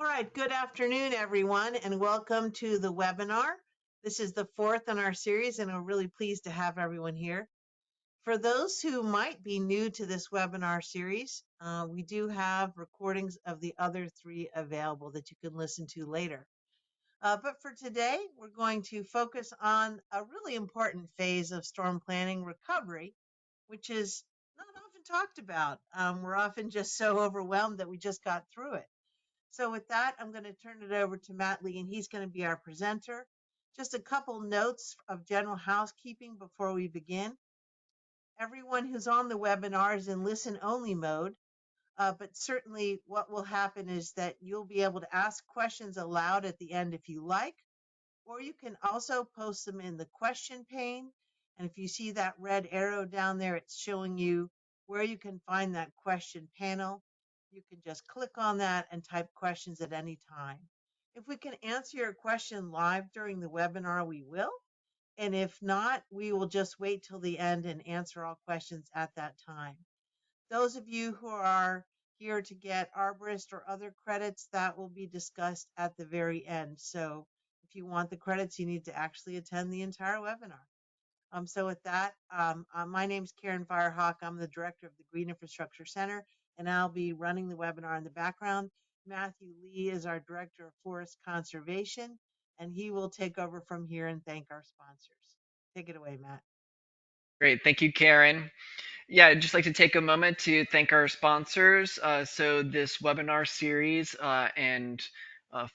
All right, good afternoon, everyone, and welcome to the webinar. This is the fourth in our series, and we're really pleased to have everyone here. For those who might be new to this webinar series, we do have recordings of the other three available that you can listen to later. But for today, we're going to focus on a really important phase of storm planning recovery, which is not often talked about. We're often just so overwhelmed that we just got through it. So with that, I'm going to turn it over to Matt Lee, and he's going to be our presenter. Just a couple notes of general housekeeping before we begin. Everyone who's on the webinar is in listen-only mode, but certainly what will happen is that you'll be able to ask questions aloud at the end if you like, or you can also post them in the question pane. And if you see that red arrow down there, it's showing you where you can find that question panel. You can just click on that and type questions at any time. If we can answer your question live during the webinar, we will. And if not, we will just wait till the end and answer all questions at that time. Those of you who are here to get arborist or other credits, that will be discussed at the very end. So if you want the credits, you need to actually attend the entire webinar. So with that, my name is Karen Firehawk. I'm the director of the Green Infrastructure Center, and I'll be running the webinar in the background. Matthew Lee is our director of forest conservation, and he will take over from here and thank our sponsors. Take it away, Matt. Great. Thank you, Karen. Yeah, I'd just like to take a moment to thank our sponsors. So this webinar series and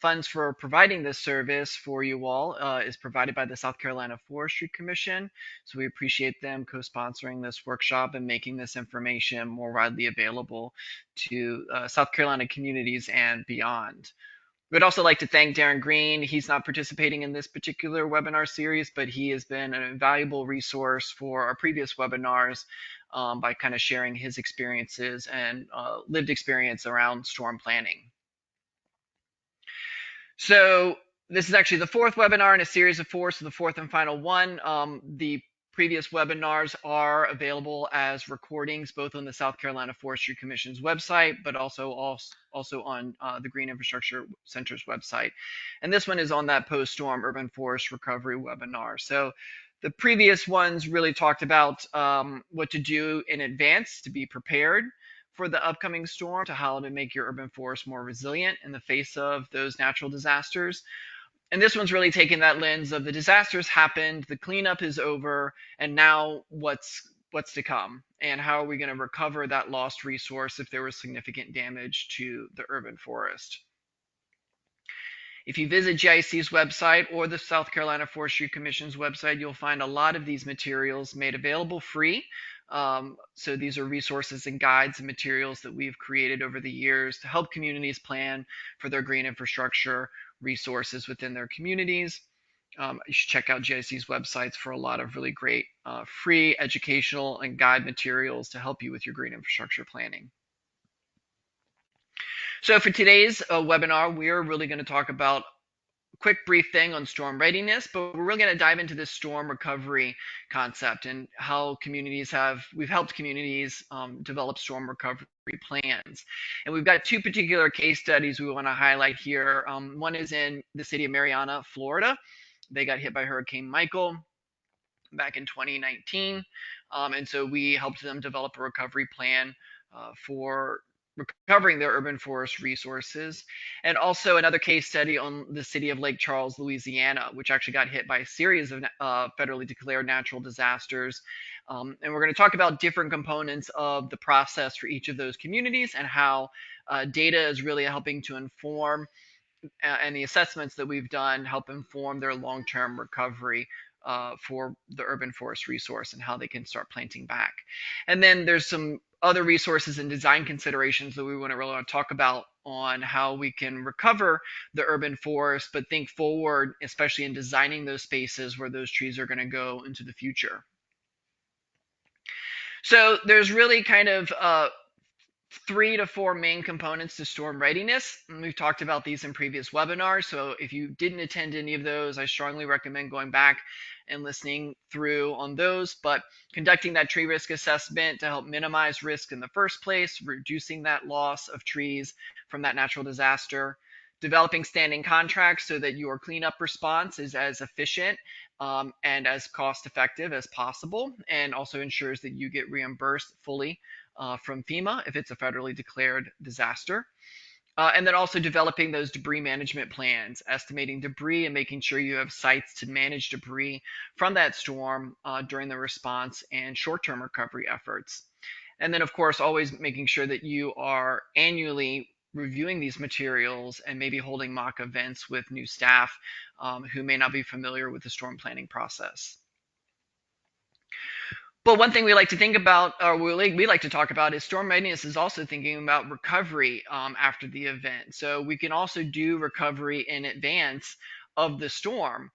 funds for providing this service for you all is provided by the South Carolina Forestry Commission. So we appreciate them co-sponsoring this workshop and making this information more widely available to South Carolina communities and beyond. We'd also like to thank Darren Green. He's not participating in this particular webinar series, but he has been an invaluable resource for our previous webinars by kind of sharing his experiences and lived experience around storm planning. So this is actually the fourth webinar in a series of four, so the fourth and final one. The previous webinars are available as recordings both on the South Carolina Forestry Commission's website, but also on the Green Infrastructure Center's website. And this one is on that post-storm urban forest recovery webinar. So the previous ones really talked about what to do in advance to be prepared for the upcoming storm, to how to make your urban forest more resilient in the face of those natural disasters. And this one's really taking that lens of the disasters happened, the cleanup is over, and now what's to come, and how are we going to recover that lost resource if there was significant damage to the urban forest. If you visit GIC's website or the South Carolina Forestry Commission's website, you'll find a lot of these materials made available free. So these are resources and guides and materials that we've created over the years to help communities plan for their green infrastructure resources within their communities. You should check out GIC's websites for a lot of really great free educational and guide materials to help you with your green infrastructure planning. So for today's webinar, we're really going to talk about a quick brief thing on storm readiness, but we're really going to dive into this storm recovery concept and how we've helped communities develop storm recovery plans. And we've got two particular case studies we want to highlight here. One is in the city of Marianna, Florida. They got hit by Hurricane Michael back in 2019. And so we helped them develop a recovery plan for recovering their urban forest resources. And also another case study on the city of Lake Charles, Louisiana, which actually got hit by a series of federally declared natural disasters. And we're going to talk about different components of the process for each of those communities and how data is really helping to inform and the assessments that we've done help inform their long-term recovery for the urban forest resource and how they can start planting back. And then there's some other resources and design considerations that we want to talk about on how we can recover the urban forest, but think forward, especially in designing those spaces where those trees are going to go into the future. So there's really kind of 3 to 4 main components to storm readiness. And we've talked about these in previous webinars. So if you didn't attend any of those, I strongly recommend going back and listening through on those. But conducting that tree risk assessment to help minimize risk in the first place, reducing that loss of trees from that natural disaster, developing standing contracts so that your cleanup response is as efficient and as cost effective as possible, and also ensures that you get reimbursed fully from FEMA if it's a federally declared disaster. And then also developing those debris management plans, estimating debris and making sure you have sites to manage debris from that storm during the response and short-term recovery efforts. And then, of course, always making sure that you are annually reviewing these materials and maybe holding mock events with new staff who may not be familiar with the storm planning process. But one thing we like to think about, or we like to talk about, is storm readiness is also thinking about recovery after the event. So we can also do recovery in advance of the storm.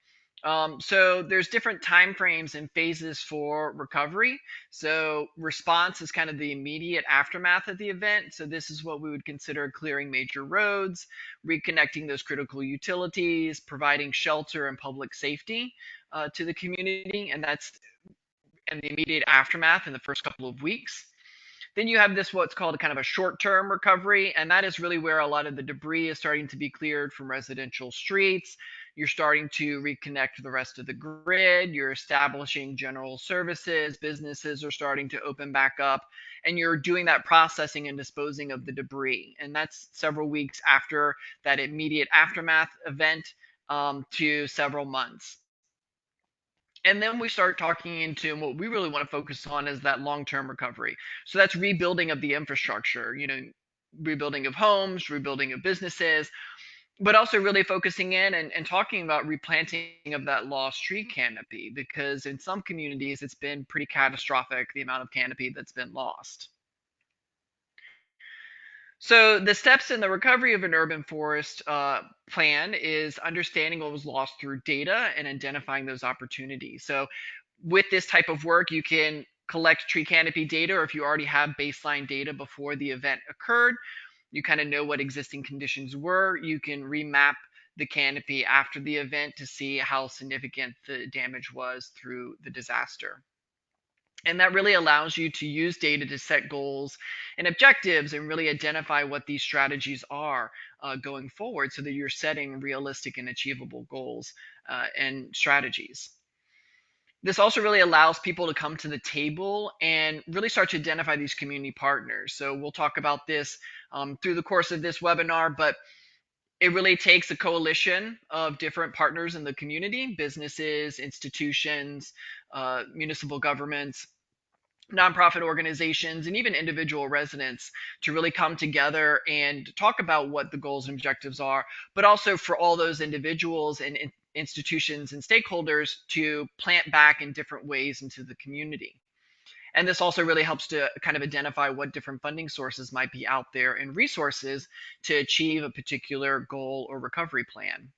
So there's different time frames and phases for recovery. So response is kind of the immediate aftermath of the event. So this is what we would consider clearing major roads, reconnecting those critical utilities, providing shelter and public safety to the community, and that's and the immediate aftermath in the first couple of weeks. Then you have this what's called kind of a short-term recovery, and that is really where a lot of the debris is starting to be cleared from residential streets. You're starting to reconnect the rest of the grid. You're establishing general services. Businesses are starting to open back up, and you're doing that processing and disposing of the debris. And that's several weeks after that immediate aftermath event to several months. And then we start talking into what we really want to focus on is that long-term recovery. So that's rebuilding of the infrastructure, rebuilding of homes, rebuilding of businesses, but also really focusing in and talking about replanting of that lost tree canopy, because in some communities it's been pretty catastrophic, the amount of canopy that's been lost. So the steps in the recovery of an urban forest plan is understanding what was lost through data and identifying those opportunities. So with this type of work, you can collect tree canopy data, or if you already have baseline data before the event occurred, you kind of know what existing conditions were. You can remap the canopy after the event to see how significant the damage was through the disaster. And that really allows you to use data to set goals and objectives and really identify what these strategies are going forward so that you're setting realistic and achievable goals and strategies. This also really allows people to come to the table and really start to identify these community partners. So we'll talk about this through the course of this webinar, but it really takes a coalition of different partners in the community, businesses, institutions, municipal governments, nonprofit organizations, and even individual residents to really come together and talk about what the goals and objectives are, but also for all those individuals and institutions and stakeholders to plant back in different ways into the community. And this also really helps to kind of identify what different funding sources might be out there and resources to achieve a particular goal or recovery plan.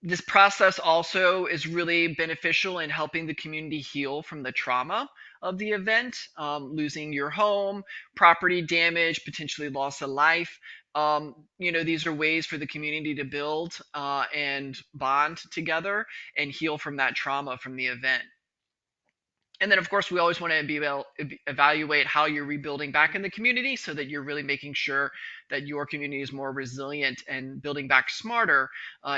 This process also is really beneficial in helping the community heal from the trauma of the event, losing your home, property damage, potentially loss of life. These are ways for the community to build and bond together and heal from that trauma from the event. And then, of course, we always want to be able to evaluate how you're rebuilding back in the community so that you're really making sure that your community is more resilient and building back smarter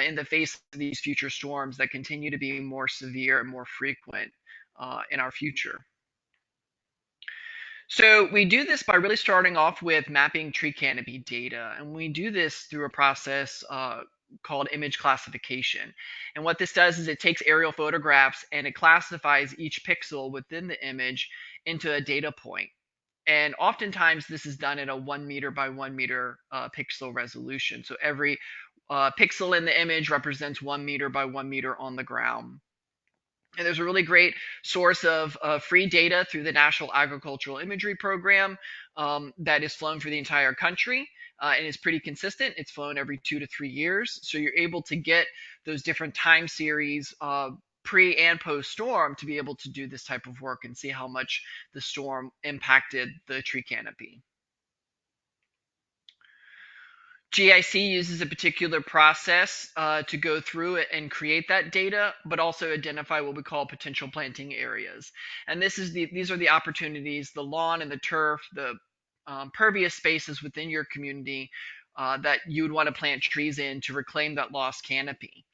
in the face of these future storms that continue to be more severe and more frequent in our future. So we do this by really starting off with mapping tree canopy data, and we do this through a process called image classification. And what this does is it takes aerial photographs and it classifies each pixel within the image into a data point. And oftentimes this is done at a 1 meter by 1 meter pixel resolution. So every pixel in the image represents 1 meter by 1 meter on the ground. And there's a really great source of free data through the National Agricultural Imagery Program that is flown for the entire country and is pretty consistent. It's flown every 2 to 3 years. So you're able to get those different time series pre and post storm to be able to do this type of work and see how much the storm impacted the tree canopy. GIC uses a particular process to go through it and create that data, but also identify what we call potential planting areas. And these are the opportunities, the lawn and the turf, the pervious spaces within your community that you would want to plant trees in to reclaim that lost canopy.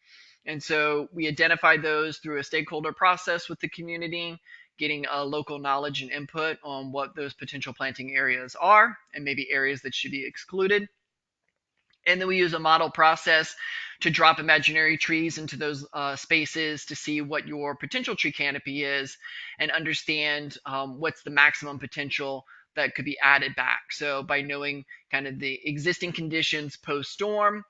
And so we identified those through a stakeholder process with the community, getting local knowledge and input on what those potential planting areas are and maybe areas that should be excluded. And then we use a model process to drop imaginary trees into those spaces to see what your potential tree canopy is and understand what's the maximum potential that could be added back. So by knowing kind of the existing conditions post storm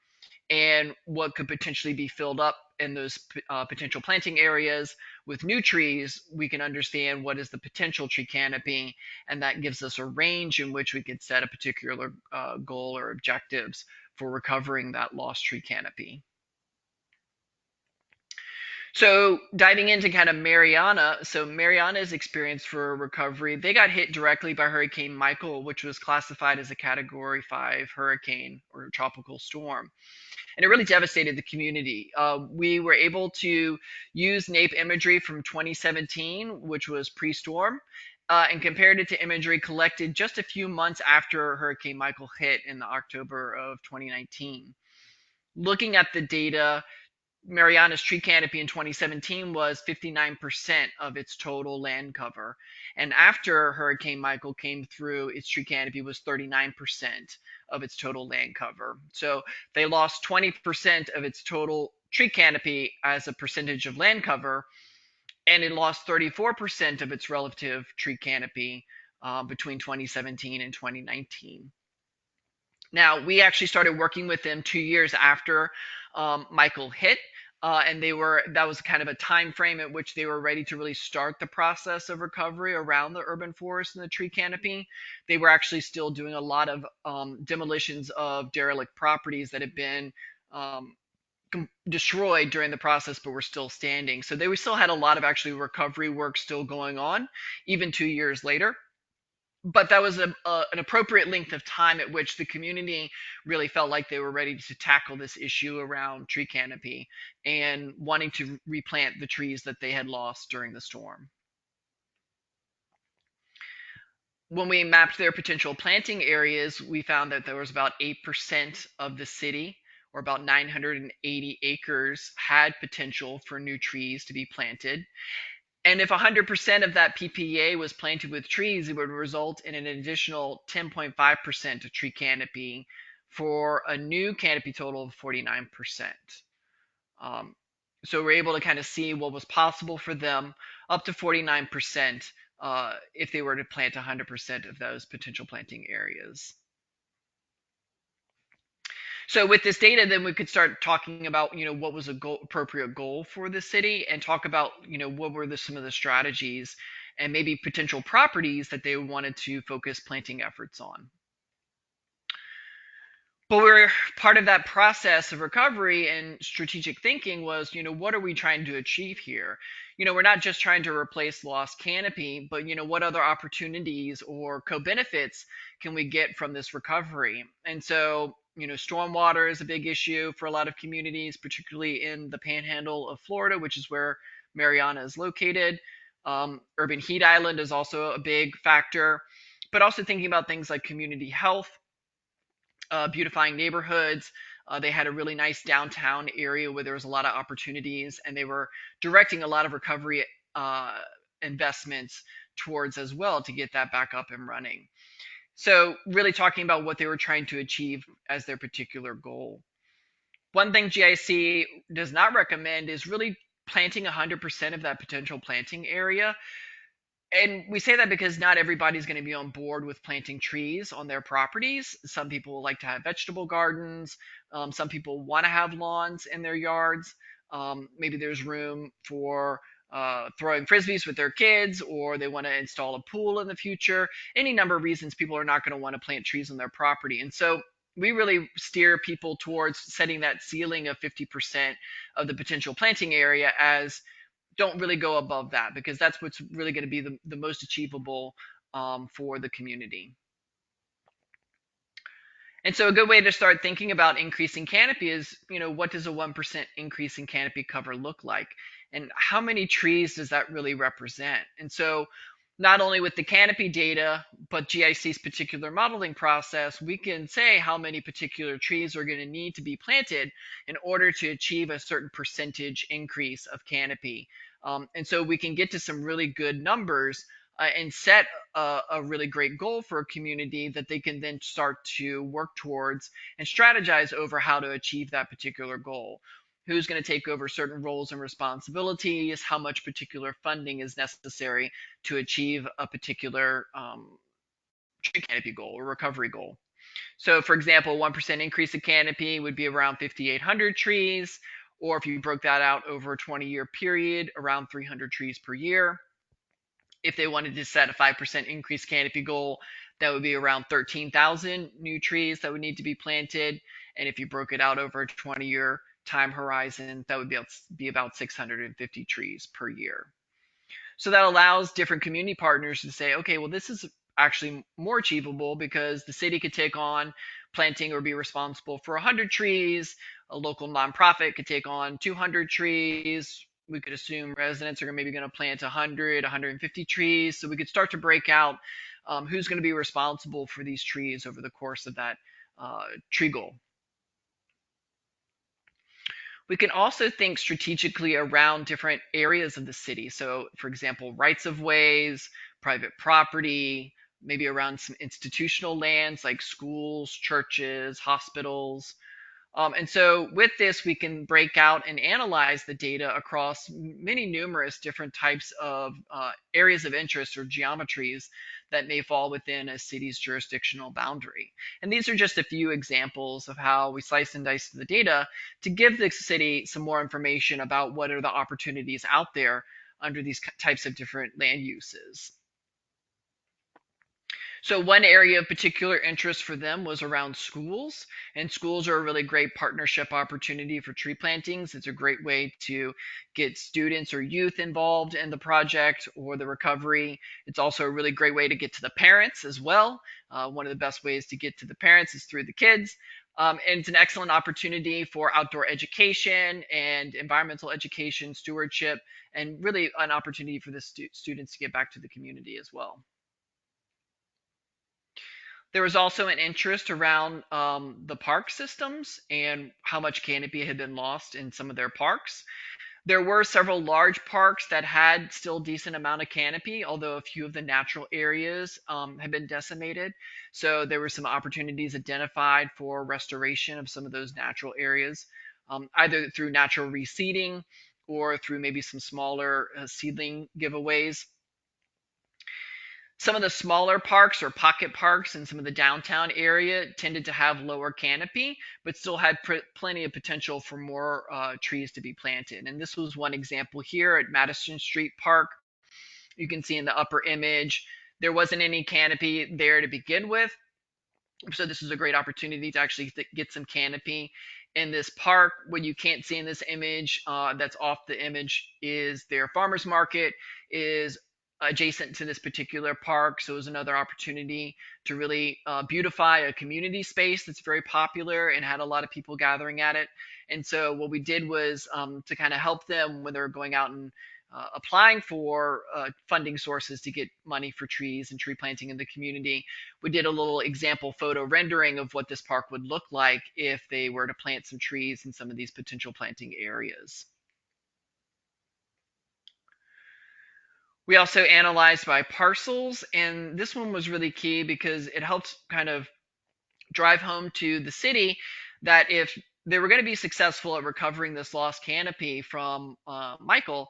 and what could potentially be filled up in those potential planting areas with new trees, we can understand what is the potential tree canopy, and that gives us a range in which we could set a particular goal or objectives for recovering that lost tree canopy. So diving into kind of Mariana, so Mariana's experience for recovery, they got hit directly by Hurricane Michael, which was classified as a Category 5 hurricane or tropical storm. And it really devastated the community. We were able to use NAPE imagery from 2017, which was pre-storm, and compared it to imagery collected just a few months after Hurricane Michael hit in the October of 2019. Looking at the data, Mariana's tree canopy in 2017 was 59% of its total land cover. And after Hurricane Michael came through, its tree canopy was 39% of its total land cover. So they lost 20% of its total tree canopy as a percentage of land cover, and it lost 34% of its relative tree canopy between 2017 and 2019. Now, we actually started working with them 2 years after Michael hit. And that was kind of a time frame at which they were ready to really start the process of recovery around the urban forest and the tree canopy. They were actually still doing a lot of demolitions of derelict properties that had been destroyed during the process but were still standing. So they still had a lot of actually recovery work still going on, even 2 years later. But that was an appropriate length of time at which the community really felt like they were ready to tackle this issue around tree canopy and wanting to replant the trees that they had lost during the storm. When we mapped their potential planting areas, we found that there was about 8% of the city, or about 980 acres, had potential for new trees to be planted. And if 100% of that PPA was planted with trees, it would result in an additional 10.5% of tree canopy for a new canopy total of 49%. So we're able to kind of see what was possible for them, up to 49% if they were to plant 100% of those potential planting areas. So with this data, then we could start talking about, what was a appropriate goal for the city, and talk about, what were some of the strategies and maybe potential properties that they wanted to focus planting efforts on. But we're part of that process of recovery and strategic thinking was, what are we trying to achieve here? We're not just trying to replace lost canopy, but, what other opportunities or co-benefits can we get from this recovery? And so, stormwater is a big issue for a lot of communities, particularly in the panhandle of Florida, which is where Mariana is located. Urban heat island is also a big factor, but also thinking about things like community health, beautifying neighborhoods. They had a really nice downtown area where there was a lot of opportunities, and they were directing a lot of recovery investments towards as well to get that back up and running. So really talking about what they were trying to achieve as their particular goal. One thing GIC does not recommend is really planting 100% of that potential planting area. And we say that because not everybody's going to be on board with planting trees on their properties. Some people like to have vegetable gardens. Some people want to have lawns in their yards. Maybe there's room for throwing frisbees with their kids, or they want to install a pool in the future. Any number of reasons people are not going to want to plant trees on their property. And so we really steer people towards setting that ceiling of 50% of the potential planting area as don't really go above that, because that's what's really going to be the most achievable for the community. And so a good way to start thinking about increasing canopy is, what does a 1% increase in canopy cover look like? And how many trees does that really represent? And so not only with the canopy data, but GIC's particular modeling process, we can say how many particular trees are going to need to be planted in order to achieve a certain percentage increase of canopy. And so we can get to some really good numbers and set a really great goal for a community that they can then start to work towards and strategize over how to achieve that particular goal. Who's going to take over certain roles and responsibilities, how much particular funding is necessary to achieve a particular tree canopy goal or recovery goal. So, for example, 1% increase in canopy would be around 5,800 trees, or if you broke that out over a 20-year period, around 300 trees per year. If they wanted to set a 5% increase canopy goal, that would be around 13,000 new trees that would need to be planted. And if you broke it out over a 20-year time horizon, that would be about 650 trees per year. So that allows different community partners to say, okay, well, this is actually more achievable because the city could take on planting or be responsible for 100 trees. A local nonprofit could take on 200 trees. We could assume residents are maybe going to plant 100, 150 trees. So we could start to break out who's going to be responsible for these trees over the course of that tree goal. We can also think strategically around different areas of the city. So, for example, rights of ways, private property, maybe around some institutional lands like schools, churches, hospitals. And so with this, we can break out and analyze the data across many numerous different types of areas of interest or geometries that may fall within a city's jurisdictional boundary. And these are just a few examples of how we slice and dice the data to give the city some more information about what are the opportunities out there under these types of different land uses. So one area of particular interest for them was around schools, and schools are a really great partnership opportunity for tree plantings. It's a great way to get students or youth involved in the project or the recovery. It's also a really great way to get to the parents as well. One of the best ways to get to the parents is through the kids. And it's an excellent opportunity for outdoor education and environmental education, stewardship, and really an opportunity for the students to get back to the community as well. There was also an interest around the park systems and how much canopy had been lost in some of their parks. There were several large parks that had still decent amount of canopy, although a few of the natural areas had been decimated. So there were some opportunities identified for restoration of some of those natural areas, either through natural reseeding or through maybe some smaller seedling giveaways. Some of the smaller parks or pocket parks in some of the downtown area tended to have lower canopy, but still had plenty of potential for more trees to be planted. And this was one example here at Madison Street Park. You can see in the upper image, there wasn't any canopy there to begin with. So this is a great opportunity to actually get some canopy in this park. What you can't see in this image that's off the image is their farmers market is adjacent to this particular park. So it was another opportunity to really beautify a community space that's very popular and had a lot of people gathering at it. And so what we did was to kind of help them when they're going out and applying for funding sources to get money for trees and tree planting in the community. We did a little example photo rendering of what this park would look like if they were to plant some trees in some of these potential planting areas. We also analyzed by parcels, and this one was really key because it helps kind of drive home to the city that if they were going to be successful at recovering this lost canopy from Michael,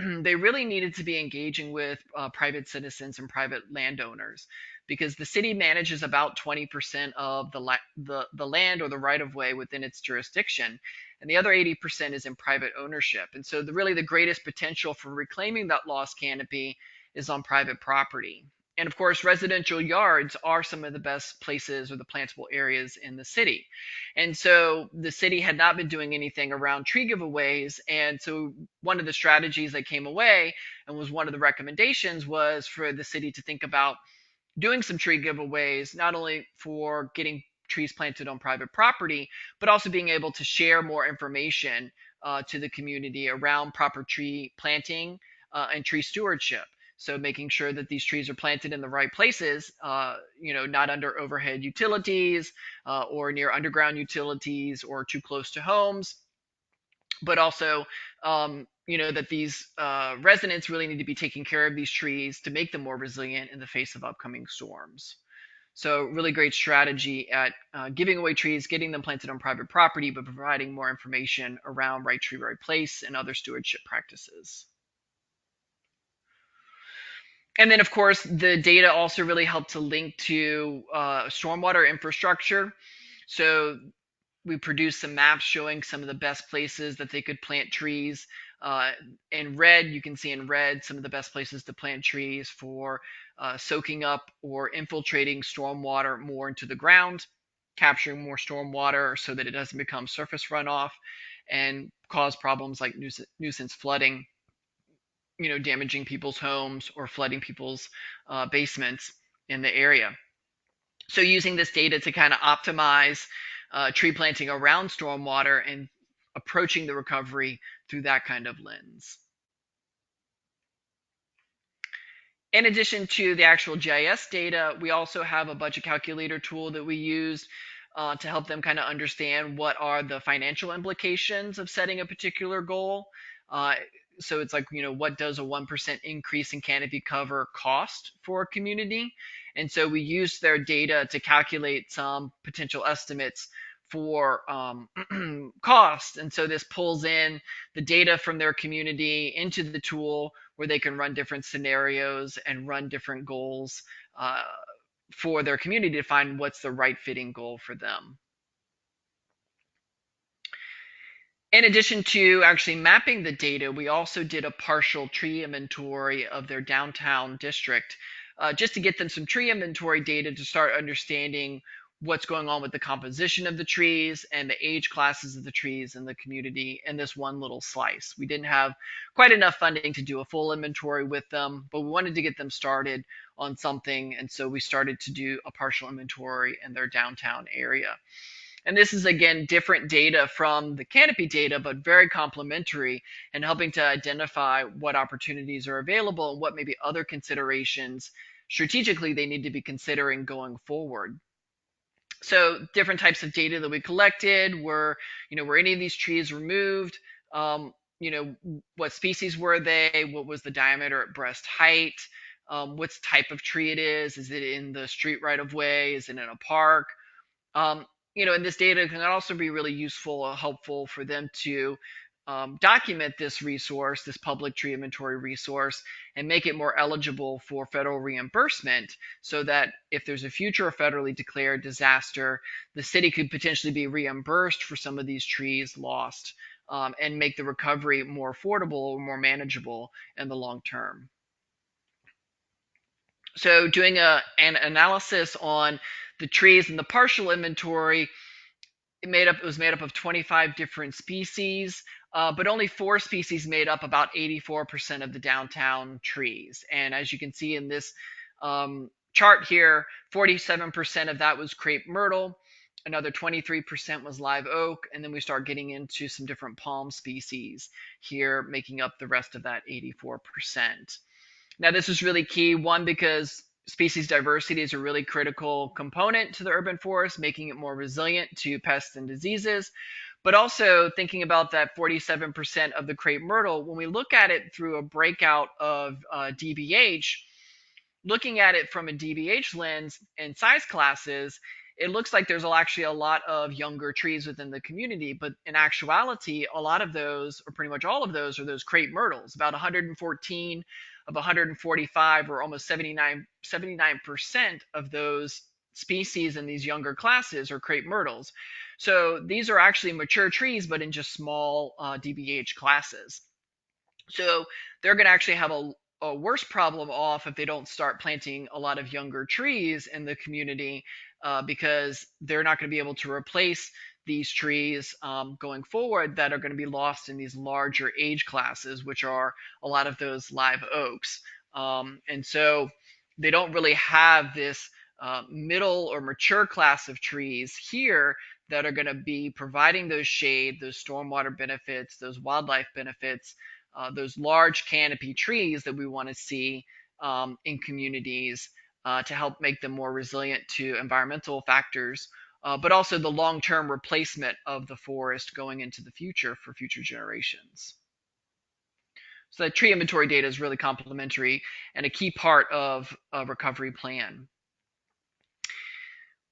they really needed to be engaging with private citizens and private landowners because the city manages about 20% of the land or the right of way within its jurisdiction, and the other 80% is in private ownership. And so really the greatest potential for reclaiming that lost canopy is on private property. And of course, residential yards are some of the best places or the plantable areas in the city. And so the city had not been doing anything around tree giveaways. And so one of the strategies that came away and was one of the recommendations was for the city to think about doing some tree giveaways, not only for getting trees planted on private property, but also being able to share more information to the community around proper tree planting and tree stewardship. So making sure that these trees are planted in the right places, not under overhead utilities or near underground utilities or too close to homes, but also that these residents really need to be taking care of these trees to make them more resilient in the face of upcoming storms. So really great strategy at giving away trees, getting them planted on private property, but providing more information around right tree, right place and other stewardship practices. And then, of course, the data also really helped to link to stormwater infrastructure. So we produced some maps showing some of the best places that they could plant trees. In red, you can see in red some of the best places to plant trees for soaking up or infiltrating stormwater more into the ground, capturing more stormwater so that it doesn't become surface runoff and cause problems like nuisance flooding, damaging people's homes or flooding people's basements in the area. So using this data to kind of optimize tree planting around stormwater and approaching the recovery through that kind of lens. In addition to the actual GIS data, we also have a budget calculator tool that we use to help them kind of understand what are the financial implications of setting a particular goal. So it's like, what does a 1% increase in canopy cover cost for a community? And so we use their data to calculate some potential estimates for cost. And so this pulls in the data from their community into the tool where they can run different scenarios and run different goals for their community to find what's the right fitting goal for them. In addition to actually mapping the data, we also did a partial tree inventory of their downtown district just to get them some tree inventory data to start understanding what's going on with the composition of the trees and the age classes of the trees in the community in this one little slice. We didn't have quite enough funding to do a full inventory with them, but we wanted to get them started on something, and so we started to do a partial inventory in their downtown area. And this is, again, different data from the canopy data, but very complementary and helping to identify what opportunities are available and what maybe other considerations strategically they need to be considering going forward. So different types of data that we collected were, were any of these trees removed? What species were they? What was the diameter at breast height? What type of tree it is? Is it in the street right of way? Is it in a park? And this data can also be really useful or helpful for them to document this resource, this public tree inventory resource, and make it more eligible for federal reimbursement so that if there's a future federally declared disaster, the city could potentially be reimbursed for some of these trees lost and make the recovery more affordable or more manageable in the long term. So doing an analysis on the trees in the partial inventory, it was made up of 25 different species, but only 4 species made up about 84% of the downtown trees. And as you can see in this chart here, 47% of that was crepe myrtle, another 23% was live oak, and then we start getting into some different palm species here, making up the rest of that 84%. Now, this is really key, one, because species diversity is a really critical component to the urban forest, making it more resilient to pests and diseases. But also thinking about that 47% of the crepe myrtle, when we look at it through a breakout of DBH, looking at it from a DBH lens and size classes, it looks like there's actually a lot of younger trees within the community, but in actuality, a lot of those, or pretty much all of those, are those crepe myrtles. About 114 of 145, or almost 79% of those species in these younger classes are crepe myrtles. So these are actually mature trees, but in just small DBH classes. So they're going to actually have a worse problem off if they don't start planting a lot of younger trees in the community because they're not going to be able to replace these trees going forward that are going to be lost in these larger age classes, which are a lot of those live oaks. And so they don't really have this middle or mature class of trees here that are going to be providing those shade, those stormwater benefits, those wildlife benefits, those large canopy trees that we want to see in communities to help make them more resilient to environmental factors, but also the long-term replacement of the forest going into the future for future generations. So that tree inventory data is really complementary and a key part of a recovery plan.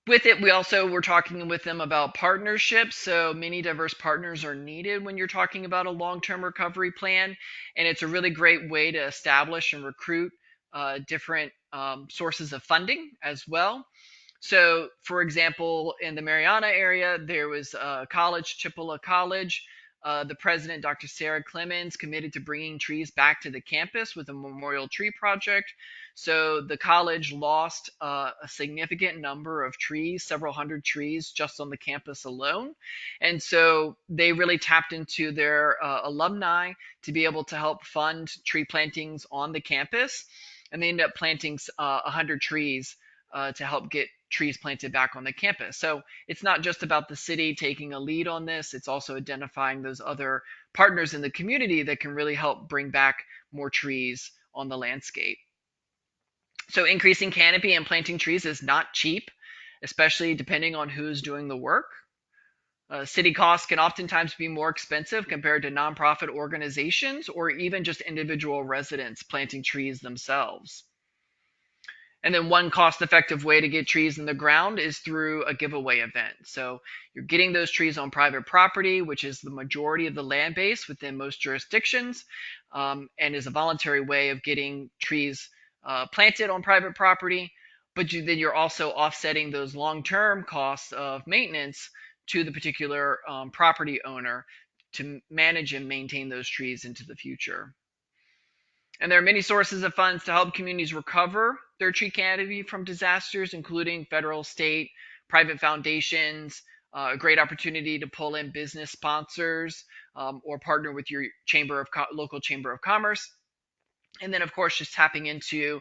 With it, we also were talking with them about partnerships. So many diverse partners are needed when you're talking about a long-term recovery plan, and it's a really great way to establish and recruit different sources of funding as well. So, for example, in the Mariana area, there was a college, Chippewa College. The president, Dr. Sarah Clemens, committed to bringing trees back to the campus with a memorial tree project. So the college lost a significant number of trees, several hundred trees just on the campus alone. And so they really tapped into their alumni to be able to help fund tree plantings on the campus. And they ended up planting 100 trees to help get trees planted back on the campus. So it's not just about the city taking a lead on this, it's also identifying those other partners in the community that can really help bring back more trees on the landscape. So increasing canopy and planting trees is not cheap, especially depending on who's doing the work. City costs can oftentimes be more expensive compared to nonprofit organizations or even just individual residents planting trees themselves. And then one cost-effective way to get trees in the ground is through a giveaway event. So you're getting those trees on private property, which is the majority of the land base within most jurisdictions, and is a voluntary way of getting trees planted on private property. But then you're also offsetting those long-term costs of maintenance to the particular property owner to manage and maintain those trees into the future. And there are many sources of funds to help communities recover their tree canopy from disasters, including federal, state, private foundations, a great opportunity to pull in business sponsors or partner with your local chamber of commerce. And then, of course, just tapping into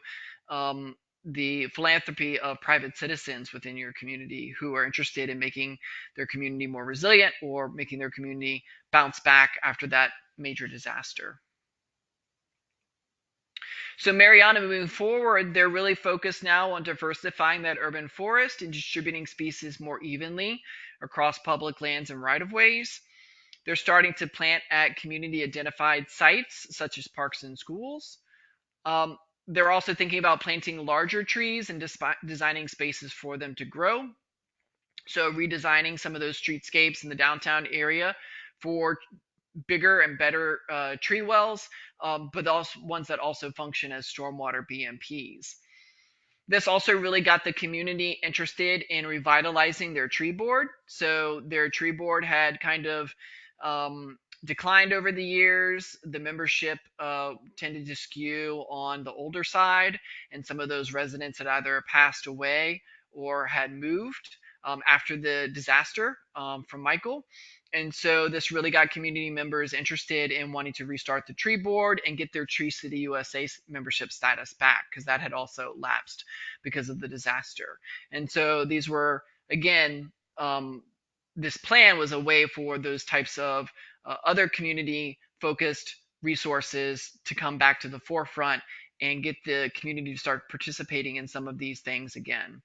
the philanthropy of private citizens within your community who are interested in making their community more resilient or making their community bounce back after that major disaster. So Mariana, moving forward, they're really focused now on diversifying that urban forest and distributing species more evenly across public lands and right-of-ways. They're starting to plant at community-identified sites, such as parks and schools. They're also thinking about planting larger trees and designing spaces for them to grow. So redesigning some of those streetscapes in the downtown area for bigger and better tree wells, but also ones that also function as stormwater BMPs. This also really got the community interested in revitalizing their tree board. So their tree board had kind of declined over the years. The membership tended to skew on the older side, and some of those residents had either passed away or had moved after the disaster from Michael. And so this really got community members interested in wanting to restart the tree board and get their Tree City USA membership status back, because that had also lapsed because of the disaster. And so these were, again, this plan was a way for those types of other community focused resources to come back to the forefront and get the community to start participating in some of these things again.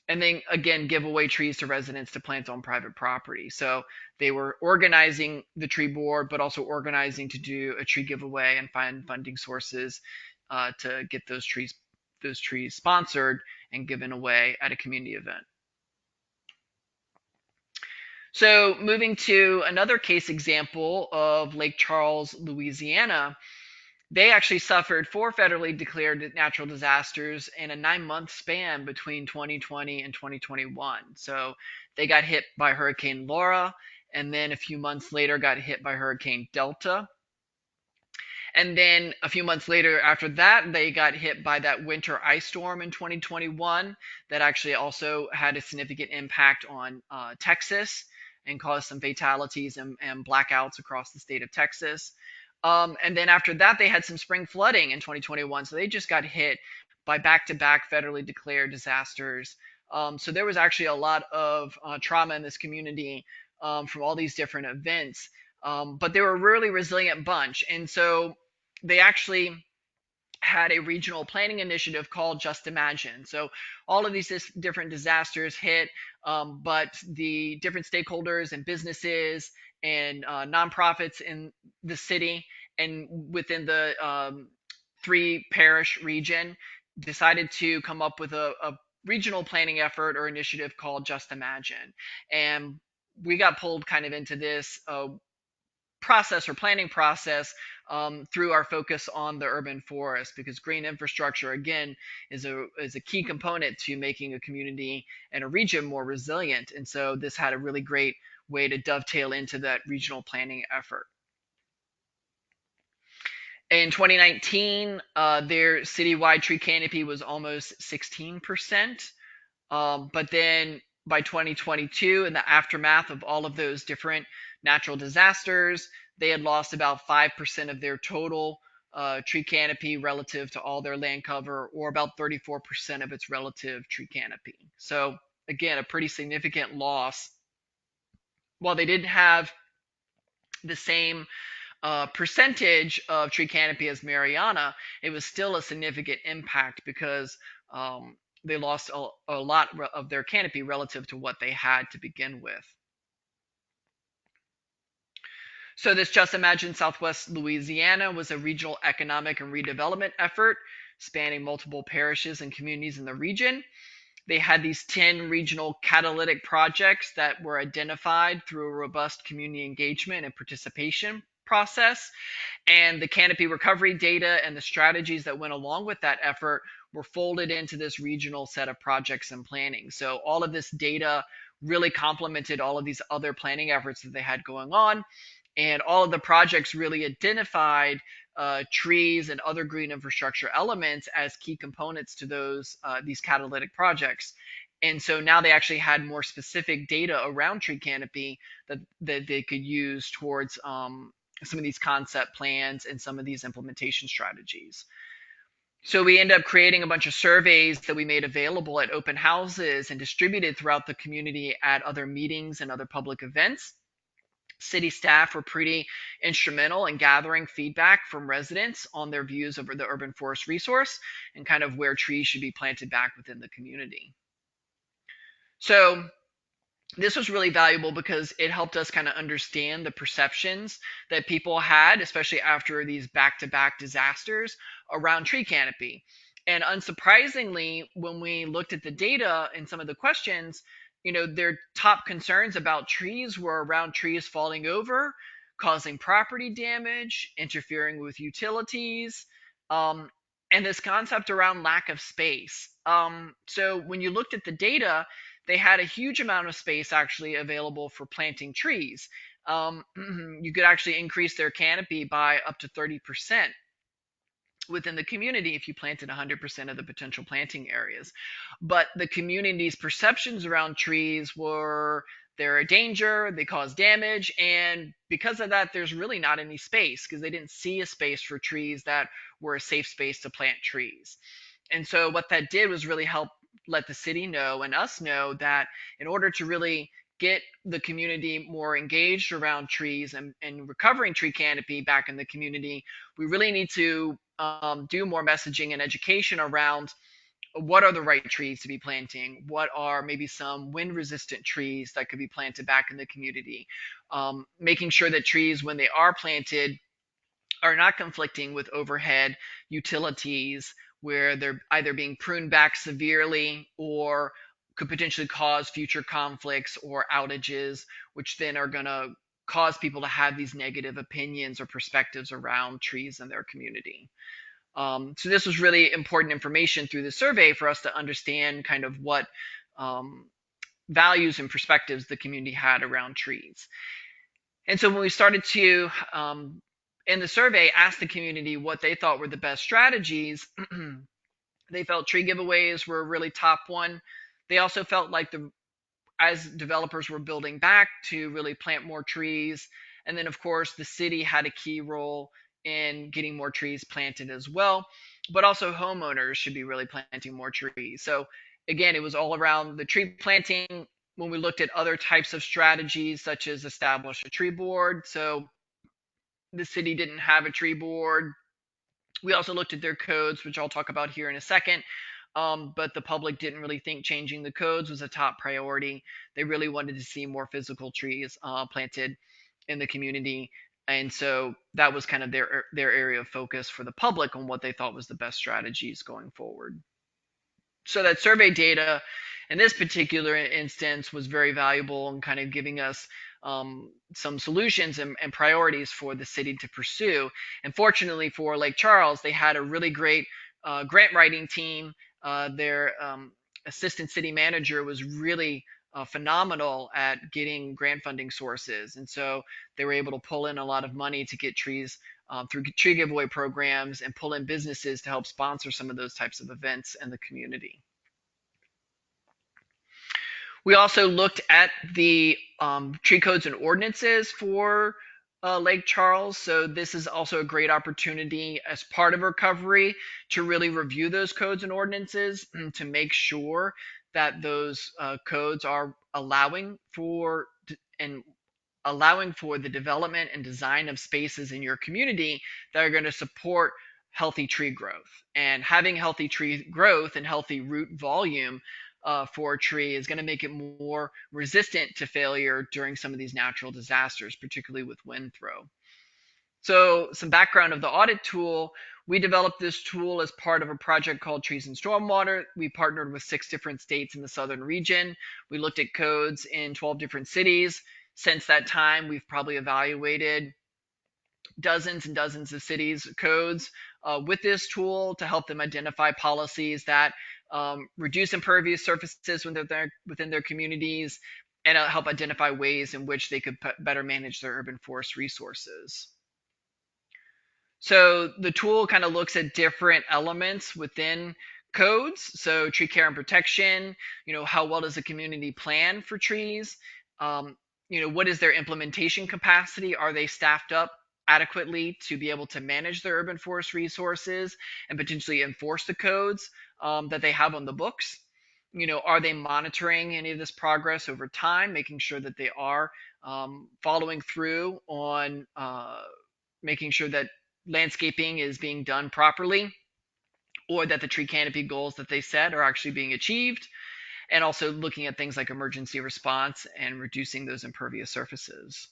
And then again, give away trees to residents to plant on private property. So they were organizing the tree board, but also organizing to do a tree giveaway and find funding sources to get those trees sponsored and given away at a community event. So moving to another case example of Lake Charles, Louisiana, they actually suffered 4 federally declared natural disasters in a 9-month span between 2020 and 2021. So they got hit by Hurricane Laura, and then a few months later got hit by Hurricane Delta. And then a few months later after that, they got hit by that winter ice storm in 2021 that actually also had a significant impact on Texas and caused some fatalities and blackouts across the state of Texas. And then after that, they had some spring flooding in 2021. So they just got hit by back-to-back federally declared disasters. So there was actually a lot of trauma in this community from all these different events. But they were a really resilient bunch. And so they actually had a regional planning initiative called Just Imagine. So all of these different disasters hit, but the different stakeholders and businesses and nonprofits in the city and within the three parish region decided to come up with a regional planning effort or initiative called Just Imagine. And we got pulled kind of into this process or planning process through our focus on the urban forest, because green infrastructure again is a key component to making a community and a region more resilient. And so this had a really great way to dovetail into that regional planning effort. In 2019, their citywide tree canopy was almost 16%. But then by 2022, in the aftermath of all of those different natural disasters, they had lost about 5% of their total tree canopy relative to all their land cover, or about 34% of its relative tree canopy. So, again, a pretty significant loss. While they didn't have the same percentage of tree canopy as Mariana, it was still a significant impact because they lost a lot of their canopy relative to what they had to begin with. So this Just Imagine Southwest Louisiana was a regional economic and redevelopment effort spanning multiple parishes and communities in the region. They had these 10 regional catalytic projects that were identified through a robust community engagement and participation process. And the canopy recovery data and the strategies that went along with that effort were folded into this regional set of projects and planning. So all of this data really complemented all of these other planning efforts that they had going on. And all of the projects really identified trees and other green infrastructure elements as key components to these catalytic projects. And so now they actually had more specific data around tree canopy that they could use towards some of these concept plans and some of these implementation strategies. So we end up creating a bunch of surveys that we made available at open houses and distributed throughout the community at other meetings and other public events. City staff were pretty instrumental in gathering feedback from residents on their views of the urban forest resource and kind of where trees should be planted back within the community. So this was really valuable because it helped us kind of understand the perceptions that people had, especially after these back-to-back disasters, around tree canopy. And unsurprisingly, when we looked at the data and some of the questions, their top concerns about trees were around trees falling over, causing property damage, interfering with utilities, um, and this concept around lack of space. So when you looked at the data, they had a huge amount of space actually available for planting trees. You could actually increase their canopy by up to 30% within the community if you planted 100% of the potential planting areas. But the community's perceptions around trees were they're a danger, they cause damage, and because of that, there's really not any space because they didn't see a space for trees that were a safe space to plant trees. And so what that did was really help let the city know and us know that in order to really get the community more engaged around trees and recovering tree canopy back in the community, we really need to do more messaging and education around what are the right trees to be planting, what are maybe some wind resistant trees that could be planted back in the community, making sure that trees when they are planted are not conflicting with overhead utilities where they're either being pruned back severely or could potentially cause future conflicts or outages, which then are going to cause people to have these negative opinions or perspectives around trees in their community. So this was really important information through the survey for us to understand kind of what values and perspectives the community had around trees. And so when we started to, in the survey, ask the community what they thought were the best strategies, they felt tree giveaways were a really top one. They also felt like as developers were building back to really plant more trees. And then, of course, the city had a key role in getting more trees planted as well. But also, homeowners should be really planting more trees. So, again, it was all around the tree planting. When we looked at other types of strategies, such as establish a tree board. So, the city didn't have a tree board. We also looked at their codes, which I'll talk about here in a second. But the public didn't really think changing the codes was a top priority. They really wanted to see more physical trees planted in the community, and so that was kind of their area of focus for the public on what they thought was the best strategies going forward. So that survey data in this particular instance was very valuable in kind of giving us some solutions and priorities for the city to pursue. And fortunately for Lake Charles, they had a really great grant writing team. Their assistant city manager was really phenomenal at getting grant funding sources. And so they were able to pull in a lot of money to get trees through tree giveaway programs and pull in businesses to help sponsor some of those types of events in the community. We also looked at the tree codes and ordinances for Lake Charles. So this is also a great opportunity as part of recovery to really review those codes and ordinances to make sure that those codes are and allowing for the development and design of spaces in your community that are going to support healthy tree growth. And having healthy tree growth and healthy root volume for a tree is going to make it more resistant to failure during some of these natural disasters, particularly with wind throw. So, some background of the audit tool. We developed this tool as part of a project called Trees and Stormwater. We partnered with 6 different states in the southern region. We looked at codes in 12 different cities. Since that time, we've probably evaluated dozens and dozens of cities' codes with this tool to help them identify policies that reduce impervious surfaces within their communities and help identify ways in which they could better manage their urban forest resources. So the tool kind of looks at different elements within codes. So tree care and protection, how well does the community plan for trees? What is their implementation capacity? Are they staffed up adequately to be able to manage their urban forest resources and potentially enforce the codes that they have on the books? Are they monitoring any of this progress over time, making sure that they are following through on making sure that landscaping is being done properly, or that the tree canopy goals that they set are actually being achieved, and also looking at things like emergency response and reducing those impervious surfaces.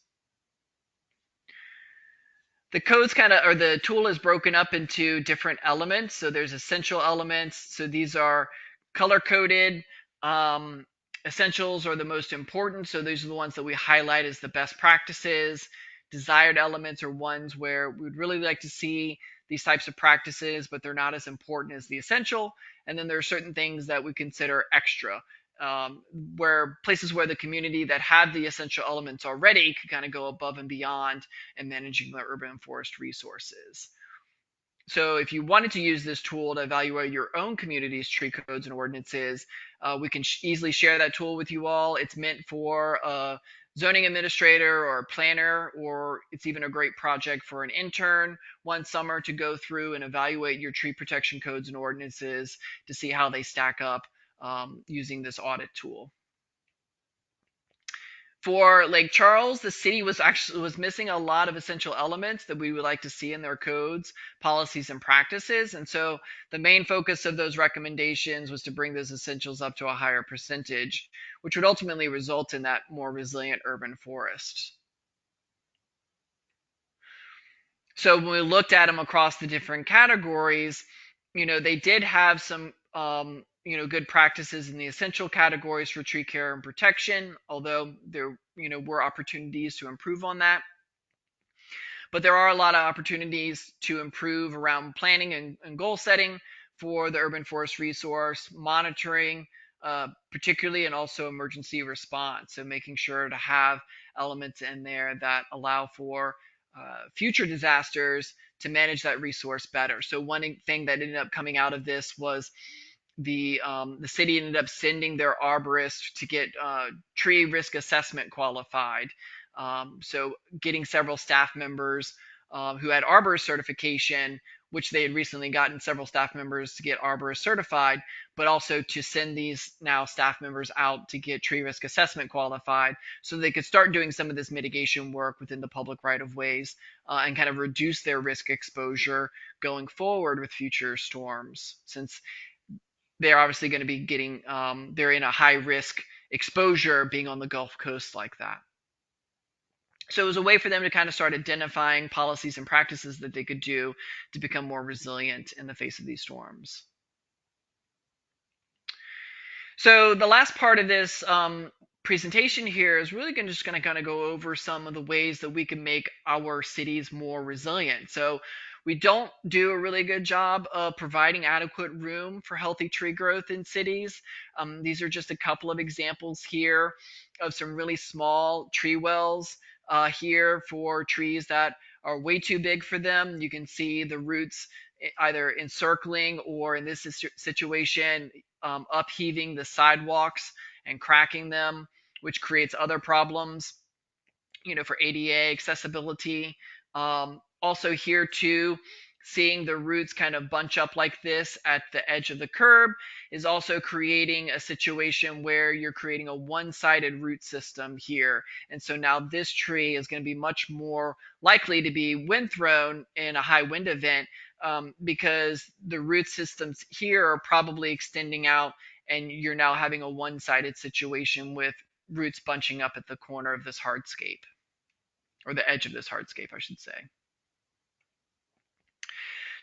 The codes or the tool is broken up into different elements. So there's essential elements. So these are color coded. Essentials are the most important. So these are the ones that we highlight as the best practices. Desired elements are ones where we'd really like to see these types of practices, but they're not as important as the essential. And then there are certain things that we consider extra, where places where the community that have the essential elements already could kind of go above and beyond in managing their urban forest resources. So if you wanted to use this tool to evaluate your own community's tree codes and ordinances, we can easily share that tool with you all. It's meant for a zoning administrator or a planner, or it's even a great project for an intern one summer to go through and evaluate your tree protection codes and ordinances to see how they stack up using this audit tool. For Lake Charles, the city was missing a lot of essential elements that we would like to see in their codes, policies, and practices. And so the main focus of those recommendations was to bring those essentials up to a higher percentage, which would ultimately result in that more resilient urban forest. So when we looked at them across the different categories, they did have some good practices in the essential categories for tree care and protection, although there were opportunities to improve on that. But there are a lot of opportunities to improve around planning and goal setting for the urban forest resource, monitoring, particularly, and also emergency response. So making sure to have elements in there that allow for future disasters to manage that resource better. So one thing that ended up coming out of this was the city ended up sending their arborist to get tree risk assessment qualified. So getting several staff members who had arborist certification which they had recently gotten several staff members to get arborist certified, but also to send these now staff members out to get tree risk assessment qualified so they could start doing some of this mitigation work within the public right of ways and kind of reduce their risk exposure going forward with future storms, since they're obviously going to be getting, they're in a high risk exposure being on the Gulf Coast like that. So it was a way for them to kind of start identifying policies and practices that they could do to become more resilient in the face of these storms. So the last part of this presentation here is really just going to kind of go over some of the ways that we can make our cities more resilient. So we don't do a really good job of providing adequate room for healthy tree growth in cities. These are just a couple of examples here of some really small tree wells here for trees that are way too big for them. You can see the roots either encircling or in this situation upheaving the sidewalks and cracking them, which creates other problems, for ADA accessibility. Also here too, seeing the roots kind of bunch up like this at the edge of the curb is also creating a situation where you're creating a one-sided root system here. And so now this tree is going to be much more likely to be wind thrown in a high wind event because the root systems here are probably extending out, and you're now having a one-sided situation with roots bunching up at the corner of this hardscape, or the edge of this hardscape, I should say.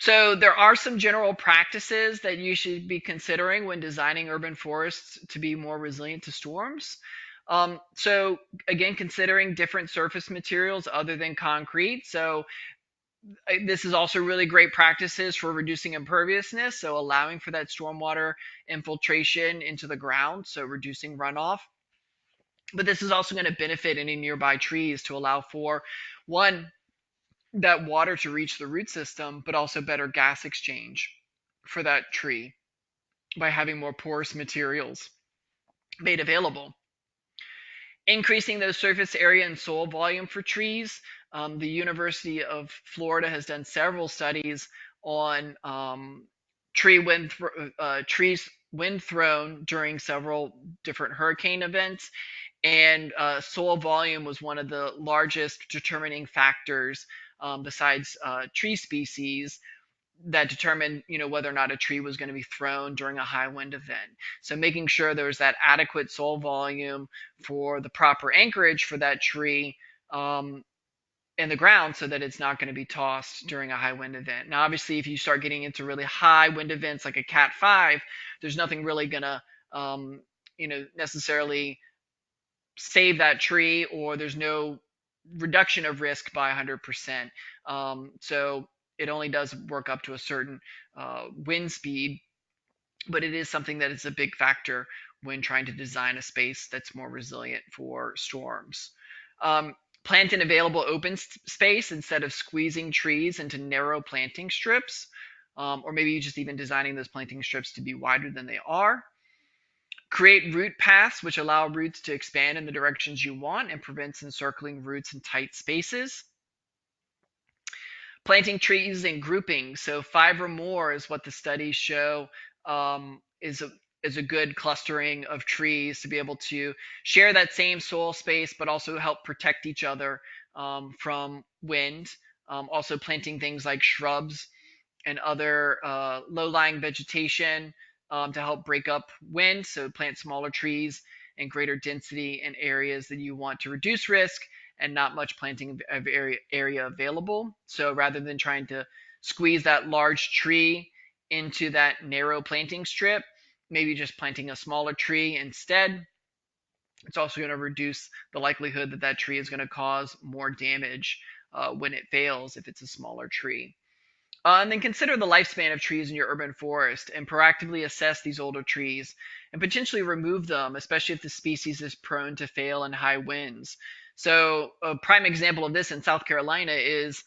So there are some general practices that you should be considering when designing urban forests to be more resilient to storms. So again, considering different surface materials other than concrete. So this is also really great practices for reducing imperviousness, so allowing for that stormwater infiltration into the ground, so reducing runoff. But this is also going to benefit any nearby trees to allow for, one, that water to reach the root system, but also better gas exchange for that tree by having more porous materials made available. Increasing the surface area and soil volume for trees. The University of Florida has done several studies on trees wind thrown during several different hurricane events, and soil volume was one of the largest determining factors besides tree species that determined, whether or not a tree was going to be thrown during a high wind event. So making sure there's that adequate soil volume for the proper anchorage for that tree in the ground so that it's not going to be tossed during a high wind event. Now, obviously, if you start getting into really high wind events like a Cat 5, there's nothing really going to, necessarily save that tree, or there's no reduction of risk by 100%. So it only does work up to a certain wind speed, but it is something that is a big factor when trying to design a space that's more resilient for storms. Plant in available open space instead of squeezing trees into narrow planting strips, or maybe just even designing those planting strips to be wider than they are. Create root paths, which allow roots to expand in the directions you want and prevents encircling roots in tight spaces. Planting trees in groupings, so 5 or more is what the studies show is a good clustering of trees to be able to share that same soil space, but also help protect each other from wind. Also planting things like shrubs and other low-lying vegetation to help break up wind. So plant smaller trees and greater density in areas that you want to reduce risk and not much planting of area available. So rather than trying to squeeze that large tree into that narrow planting strip, maybe just planting a smaller tree instead. It's also going to reduce the likelihood that that tree is going to cause more damage when it fails if it's a smaller tree. And then consider the lifespan of trees in your urban forest and proactively assess these older trees and potentially remove them, especially if the species is prone to fail in high winds. So a prime example of this in South Carolina is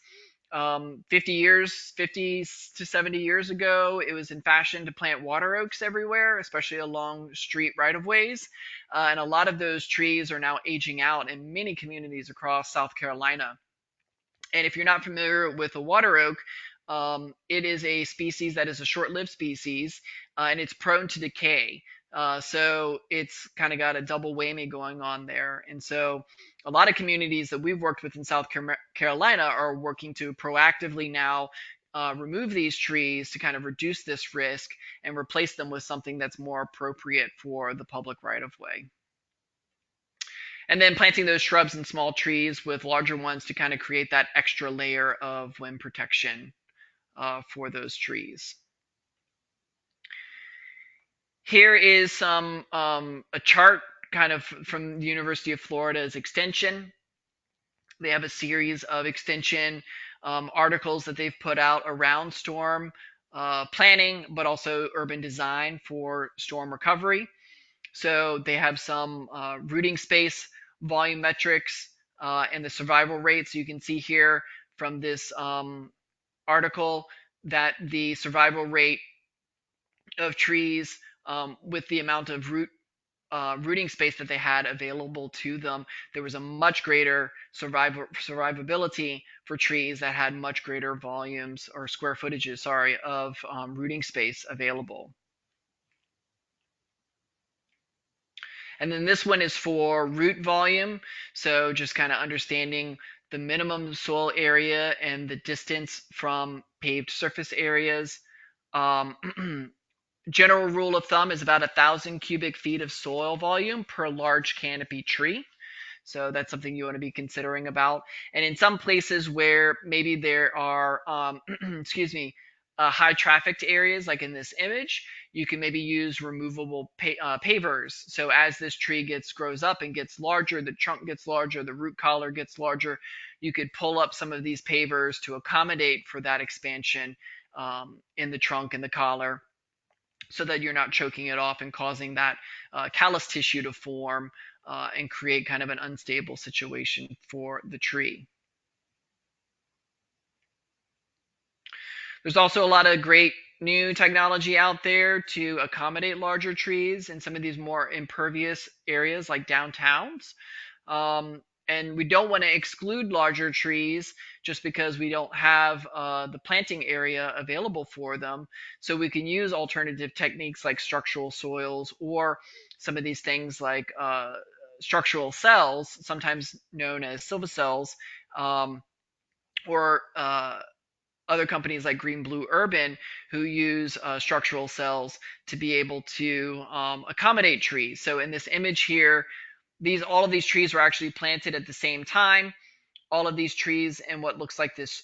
50 to 70 years ago, it was in fashion to plant water oaks everywhere, especially along street right-of-ways. And a lot of those trees are now aging out in many communities across South Carolina. And if you're not familiar with a water oak, It is a species that is a short-lived species, and it's prone to decay. So it's kind of got a double whammy going on there. And so a lot of communities that we've worked with in South Carolina are working to proactively now remove these trees to kind of reduce this risk and replace them with something that's more appropriate for the public right of way. And then planting those shrubs and small trees with larger ones to kind of create that extra layer of wind protection for those trees. Here is some a chart kind of from the University of Florida's extension. They have a series of extension articles that they've put out around storm planning, but also urban design for storm recovery. So they have some rooting space volumetrics and the survival rate. So you can see here from this article that the survival rate of trees with the amount of rooting space that they had available to them, there was a much greater survivability for trees that had much greater volumes or square footages, sorry, of rooting space available. And then this one is for root volume. So just kind of understanding the minimum soil area and the distance from paved surface areas. General rule of thumb is about 1,000 cubic feet of soil volume per large canopy tree. So that's something you want to be considering about. And in some places where maybe there are, excuse me, high trafficked areas, like in this image, you can maybe use removable pavers. So as this tree grows up and gets larger, the trunk gets larger, the root collar gets larger, you could pull up some of these pavers to accommodate for that expansion in the trunk and the collar, so that you're not choking it off and causing that callus tissue to form and create kind of an unstable situation for the tree. There's also a lot of great new technology out there to accommodate larger trees in some of these more impervious areas like downtowns. And we don't want to exclude larger trees just because we don't have the planting area available for them. So we can use alternative techniques like structural soils or some of these things like structural cells, sometimes known as silvacells, or other companies like Green Blue Urban, who use structural cells to be able to accommodate trees. So in this image here, all of these trees were actually planted at the same time. All of these trees in what looks like this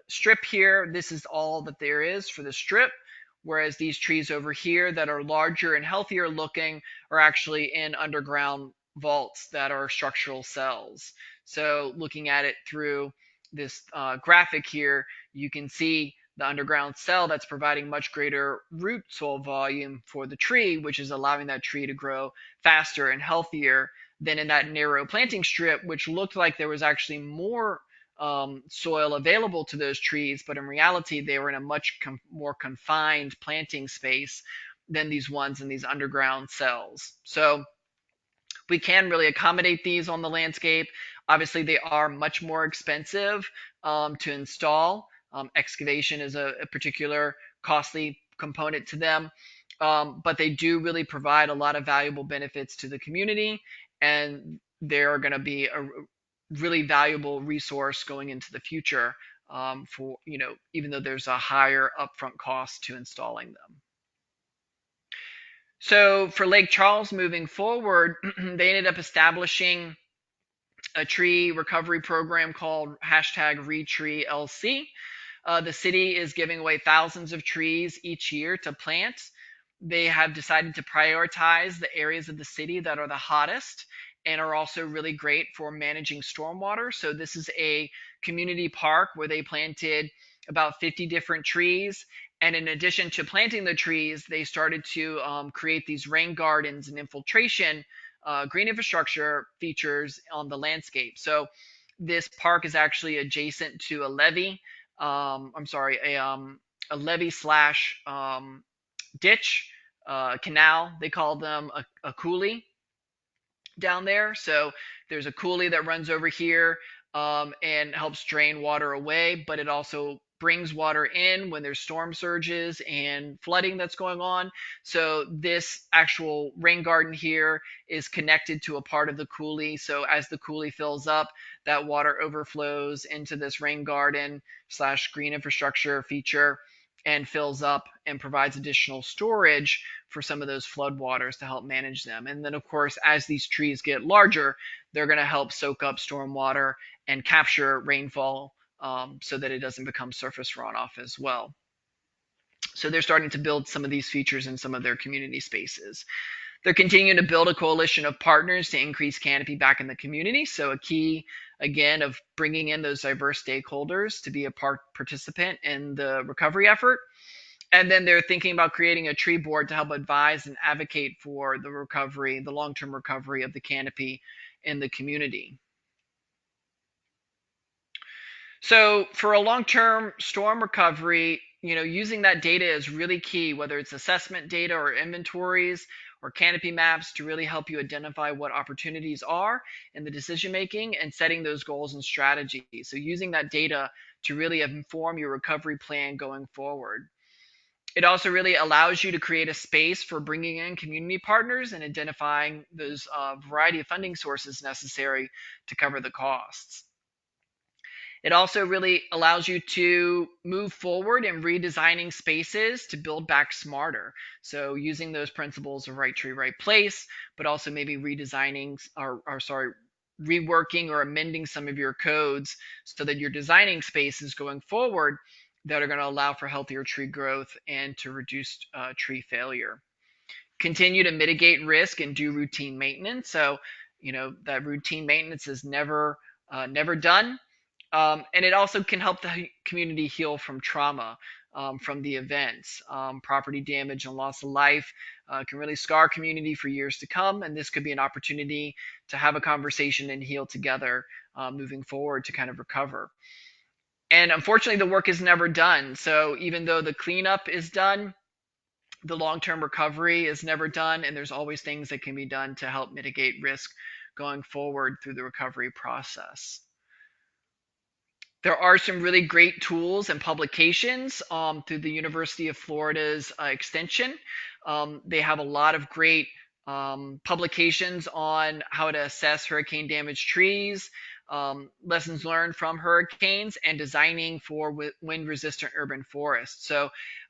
strip here, this is all that there is for the strip. Whereas these trees over here that are larger and healthier looking are actually in underground vaults that are structural cells. So looking at it through this graphic here, you can see the underground cell that's providing much greater root soil volume for the tree, which is allowing that tree to grow faster and healthier than in that narrow planting strip, which looked like there was actually more soil available to those trees, but in reality, they were in a much more confined planting space than these ones in these underground cells. So we can really accommodate these on the landscape. Obviously, they are much more expensive to install. Excavation is a particular costly component to them, but they do really provide a lot of valuable benefits to the community, and they're going to be a really valuable resource going into the future for, even though there's a higher upfront cost to installing them. So for Lake Charles moving forward, they ended up establishing a tree recovery program called #ReTreeLC. The city is giving away thousands of trees each year to plant. They have decided to prioritize the areas of the city that are the hottest and are also really great for managing stormwater. So this is a community park where they planted about 50 different trees. And in addition to planting the trees, they started to create these rain gardens and infiltration green infrastructure features on the landscape. So this park is actually adjacent to a levee. I'm sorry, a levee slash ditch, canal. They call them a coulee down there. So there's a coulee that runs over here and helps drain water away, but it also brings water in when there's storm surges and flooding that's going on. So this actual rain garden here is connected to a part of the coulee. So as the coulee fills up, that water overflows into this rain garden slash green infrastructure feature and fills up and provides additional storage for some of those floodwaters to help manage them. And then, of course, as these trees get larger, they're going to help soak up storm water and capture rainfall so that it doesn't become surface runoff as well. So they're starting to build some of these features in some of their community spaces. They're continuing to build a coalition of partners to increase canopy back in the community. So a key, again, of bringing in those diverse stakeholders to be a participant in the recovery effort. And then they're thinking about creating a tree board to help advise and advocate for the recovery, the long-term recovery of the canopy in the community. So for a long-term storm recovery, using that data is really key, whether it's assessment data or inventories or canopy maps, to really help you identify what opportunities are in the decision making and setting those goals and strategies. So using that data to really inform your recovery plan going forward. It also really allows you to create a space for bringing in community partners and identifying those variety of funding sources necessary to cover the costs. It also really allows you to move forward in redesigning spaces to build back smarter. So using those principles of right tree, right place, but also maybe redesigning reworking or amending some of your codes so that you're designing spaces going forward that are going to allow for healthier tree growth and to reduce tree failure. Continue to mitigate risk and do routine maintenance. So, that routine maintenance is never done. And it also can help the community heal from trauma from the events. Property damage and loss of life can really scar community for years to come, and this could be an opportunity to have a conversation and heal together moving forward to kind of recover. And unfortunately, the work is never done. So even though the cleanup is done, the long-term recovery is never done, and there's always things that can be done to help mitigate risk going forward through the recovery process. There are some really great tools and publications through the University of Florida's Extension. They have a lot of great publications on how to assess hurricane damaged trees, lessons learned from hurricanes, and designing for wind resistant urban forests. So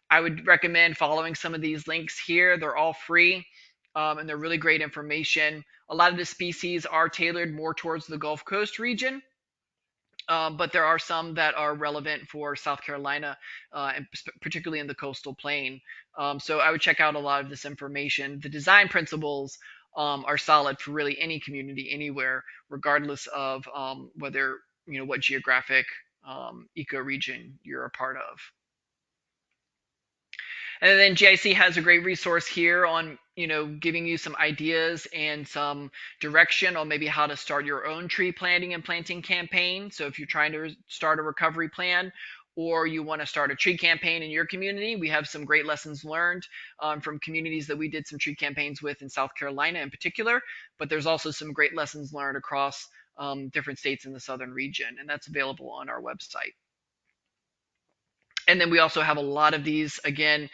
I would recommend following some of these links here. They're all free and they're really great information. A lot of the species are tailored more towards the Gulf Coast region. But there are some that are relevant for South Carolina, and particularly in the coastal plain. So I would check out a lot of this information. The design principles are solid for really any community anywhere, regardless of whether, what geographic ecoregion you're a part of. And then GIC has a great resource here on, giving you some ideas and some direction on maybe how to start your own tree planting and planting campaign. So if you're trying to start a recovery plan, or you want to start a tree campaign in your community, we have some great lessons learned from communities that we did some tree campaigns with in South Carolina in particular. But there's also some great lessons learned across different states in the southern region, and that's available on our website. And then we also have a lot of these, again,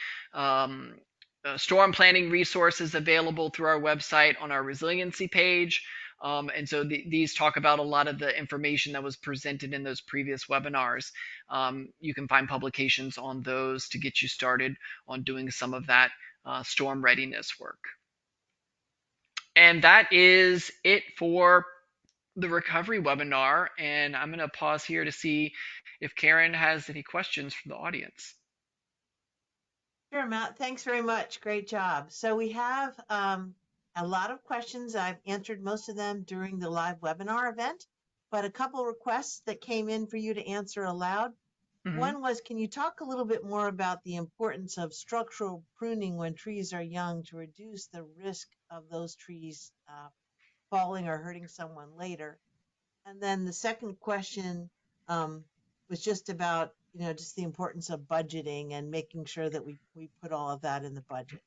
storm planning resources available through our website on our resiliency page. And so these talk about a lot of the information that was presented in those previous webinars. You can find publications on those to get you started on doing some of that storm readiness work. And that is it for the recovery webinar. And I'm going to pause here to see if Karen has any questions from the audience. Sure, Matt. Thanks very much. Great job. So we have a lot of questions. I've answered most of them during the live webinar event, but a couple requests that came in for you to answer aloud. Mm-hmm. One was, can you talk a little bit more about the importance of structural pruning when trees are young to reduce the risk of those trees falling or hurting someone later? And then the second question was just about, just the importance of budgeting and making sure that we put all of that in the budget.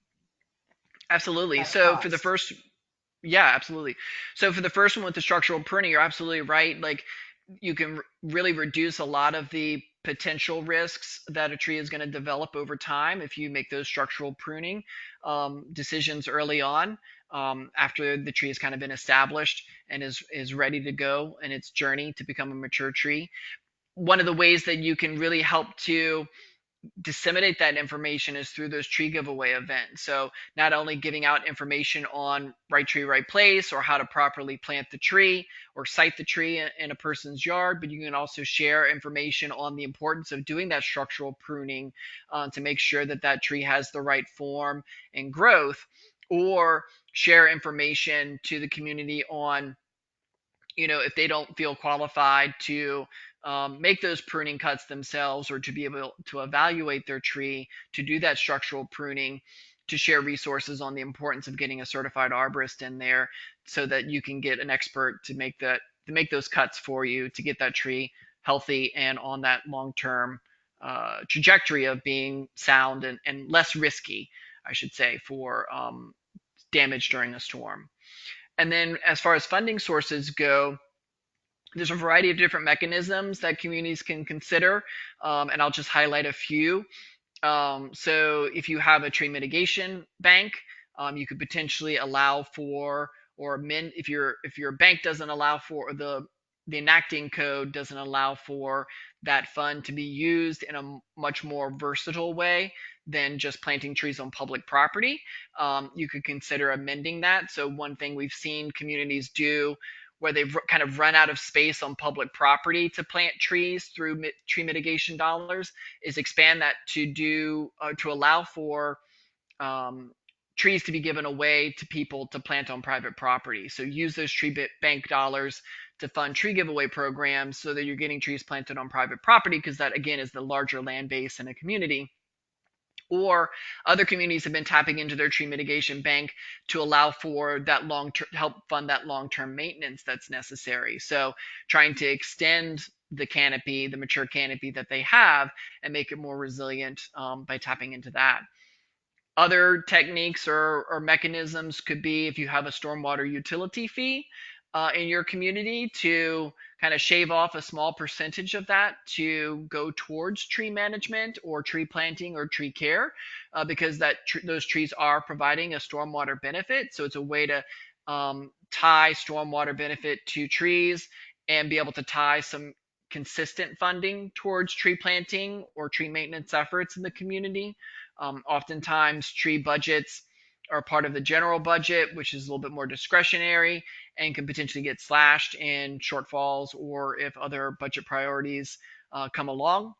Absolutely. So for the first, yeah, absolutely. So for the first one with the structural pruning, you're absolutely right. Like, you can really reduce a lot of the potential risks that a tree is going to develop over time if you make those structural pruning decisions early on, after the tree has kind of been established and is ready to go in its journey to become a mature tree. One of the ways that you can really help to disseminate that information is through those tree giveaway events. So not only giving out information on right tree, right place, or how to properly plant the tree or site the tree in a person's yard, but you can also share information on the importance of doing that structural pruning to make sure that that tree has the right form and growth, or share information to the community on, if they don't feel qualified to make those pruning cuts themselves, or to be able to evaluate their tree, to do that structural pruning, to share resources on the importance of getting a certified arborist in there so that you can get an expert to make those cuts for you to get that tree healthy and on that long-term trajectory of being sound and less risky, I should say, for damage during a storm. And then as far as funding sources go, there's a variety of different mechanisms that communities can consider, and I'll just highlight a few. So if you have a tree mitigation bank, you could potentially allow for, or amend, if your bank doesn't allow for, or the enacting code doesn't allow for that fund to be used in a much more versatile way than just planting trees on public property, you could consider amending that. So one thing we've seen communities do where they've kind of run out of space on public property to plant trees through tree mitigation dollars is expand that to allow for um, trees to be given away to people to plant on private property. So use those tree bank dollars to fund tree giveaway programs so that you're getting trees planted on private property, because that again is the larger land base in a community. Or other communities have been tapping into their tree mitigation bank to allow for that help fund that long-term maintenance that's necessary. So trying to extend the canopy, the mature canopy that they have, and make it more resilient by tapping into that. Other techniques or mechanisms could be if you have a stormwater utility fee in your community, to kind of shave off a small percentage of that to go towards tree management or tree planting or tree care, because those trees are providing a stormwater benefit. So it's a way to tie stormwater benefit to trees and be able to tie some consistent funding towards tree planting or tree maintenance efforts in the community. Oftentimes, tree budgets are part of the general budget, which is a little bit more discretionary and can potentially get slashed in shortfalls or if other budget priorities come along.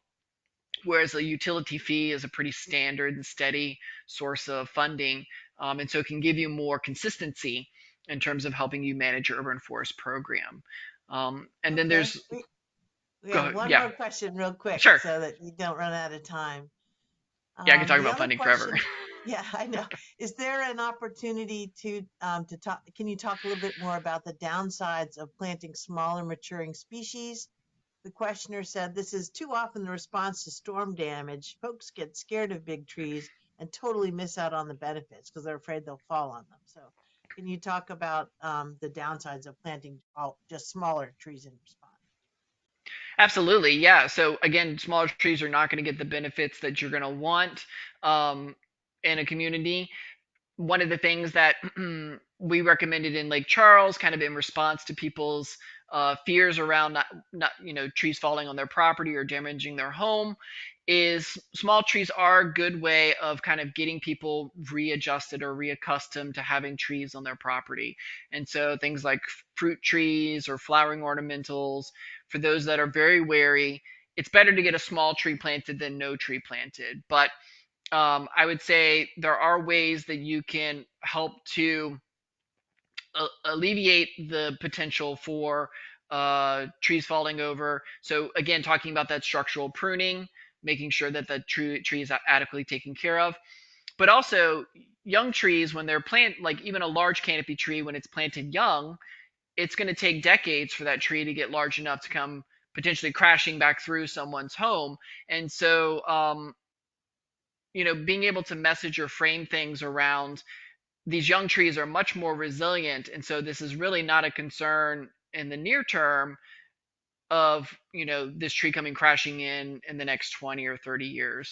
Whereas a utility fee is a pretty standard and steady source of funding, and so it can give you more consistency in terms of helping you manage your urban forest program. And then Okay. there's, We go have ahead, one yeah, more question real quick sure, so that you don't run out of time. yeah, I can talk The about other funding forever. question, yeah, I know. Is there an opportunity to talk? Can you talk a little bit more about the downsides of planting smaller maturing species? The questioner said this is too often the response to storm damage. Folks get scared of big trees and totally miss out on the benefits because they're afraid they'll fall on them. So, can you talk about the downsides of planting just smaller trees in response? Absolutely, yeah. So again, smaller trees are not going to get the benefits that you're going to want in a community. One of the things that we recommended in Lake Charles, kind of in response to people's fears around not trees falling on their property or damaging their home, is small trees are a good way of kind of getting people readjusted or reaccustomed to having trees on their property. And so things like fruit trees or flowering ornamentals, for those that are very wary, it's better to get a small tree planted than no tree planted. But I would say there are ways that you can help to alleviate the potential for trees falling over. So again, talking about that structural pruning, making sure that the tree is adequately taken care of, but also young trees when they're planted, like even a large canopy tree when it's planted young, it's going to take decades for that tree to get large enough to come potentially crashing back through someone's home. And so being able to message or frame things around these young trees are much more resilient, and so this is really not a concern in the near term. of this tree coming crashing in the next 20 or 30 years.